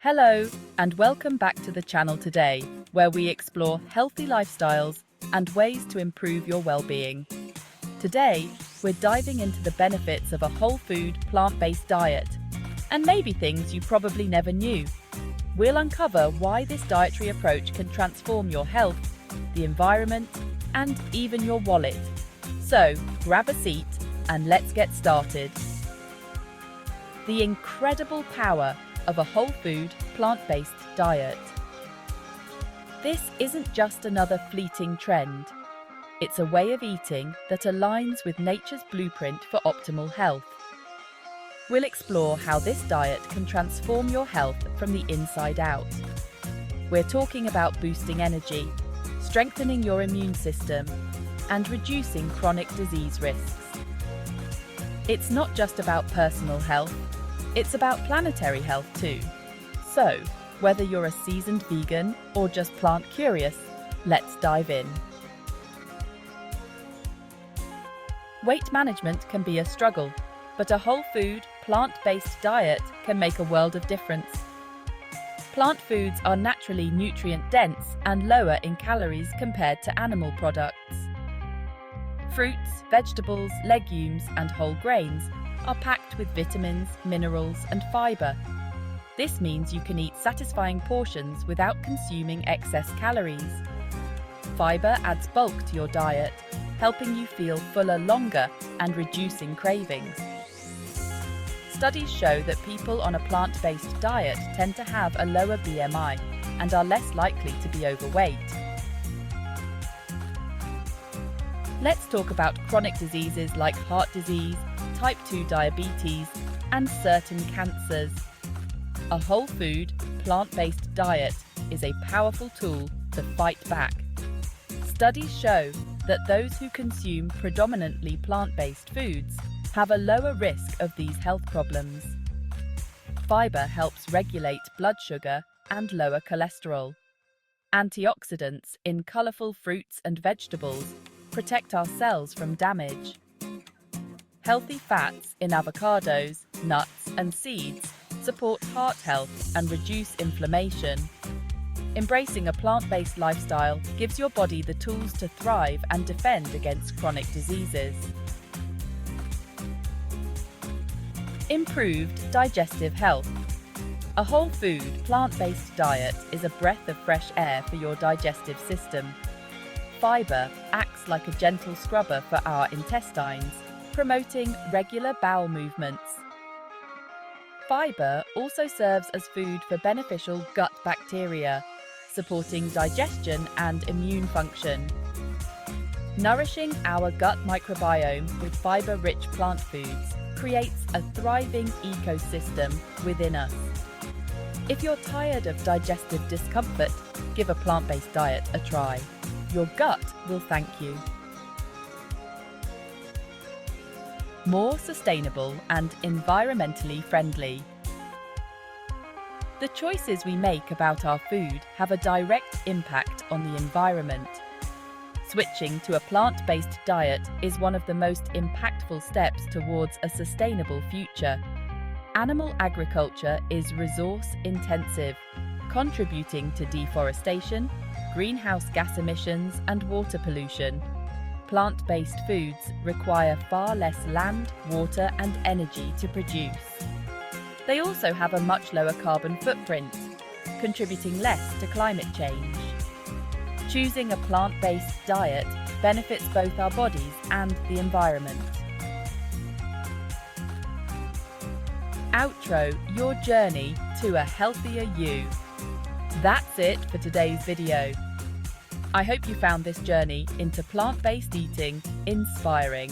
Hello, and welcome back to the channel today, where we explore healthy lifestyles and ways to improve your well-being. Today, we're diving into the benefits of a whole food, plant-based diet, and maybe things you probably never knew. We'll uncover why this dietary approach can transform your health, the environment, and even your wallet. So, grab a seat and let's get started. The incredible power of a whole food, plant-based diet. This isn't just another fleeting trend. It's a way of eating that aligns with nature's blueprint for optimal health. We'll explore how this diet can transform your health from the inside out. We're talking about boosting energy, strengthening your immune system, and reducing chronic disease risks. It's not just about personal health, it's about planetary health too. So, whether you're a seasoned vegan or just plant curious, let's dive in. Weight management can be a struggle, but a whole food, plant-based diet can make a world of difference. Plant foods are naturally nutrient-dense and lower in calories compared to animal products. Fruits, vegetables, legumes, and whole grains are packed with vitamins, minerals, and fiber. This means you can eat satisfying portions without consuming excess calories. Fiber adds bulk to your diet, helping you feel fuller longer and reducing cravings. Studies show that people on a plant-based diet tend to have a lower BMI and are less likely to be overweight. Let's talk about chronic diseases like heart disease, type 2 diabetes, and certain cancers. A whole food, plant-based diet is a powerful tool to fight back. Studies show that those who consume predominantly plant-based foods have a lower risk of these health problems. Fiber helps regulate blood sugar and lower cholesterol. Antioxidants in colorful fruits and vegetables protect our cells from damage. Healthy fats in avocados, nuts, and seeds support heart health and reduce inflammation. Embracing a plant-based lifestyle gives your body the tools to thrive and defend against chronic diseases. Improved digestive health. A whole food, plant-based diet is a breath of fresh air for your digestive system. Fiber acts like a gentle scrubber for our intestines, promoting regular bowel movements. Fiber also serves as food for beneficial gut bacteria, supporting digestion and immune function. Nourishing our gut microbiome with fiber-rich plant foods creates a thriving ecosystem within us. If you're tired of digestive discomfort, give a plant-based diet a try. Your gut will thank you. More sustainable and environmentally friendly. The choices we make about our food have a direct impact on the environment. Switching to a plant-based diet is one of the most impactful steps towards a sustainable future. Animal agriculture is resource-intensive, contributing to deforestation, greenhouse gas emissions, and water pollution. Plant-based foods require far less land, water, and energy to produce. They also have a much lower carbon footprint, contributing less to climate change. Choosing a plant-based diet benefits both our bodies and the environment. Outro your journey to a healthier you. That's it for today's video. I hope you found this journey into plant-based eating inspiring.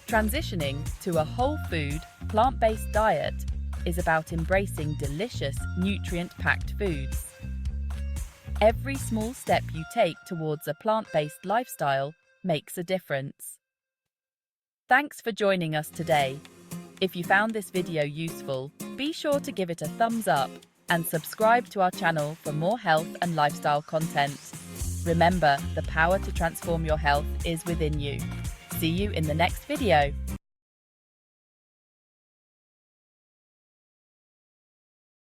Transitioning to a whole food, plant-based diet is about embracing delicious, nutrient-packed foods. Every small step you take towards a plant-based lifestyle makes a difference. Thanks for joining us today. If you found this video useful, be sure to give it a thumbs up and subscribe to our channel for more health and lifestyle content. Remember, the power to transform your health is within you. See you in the next video.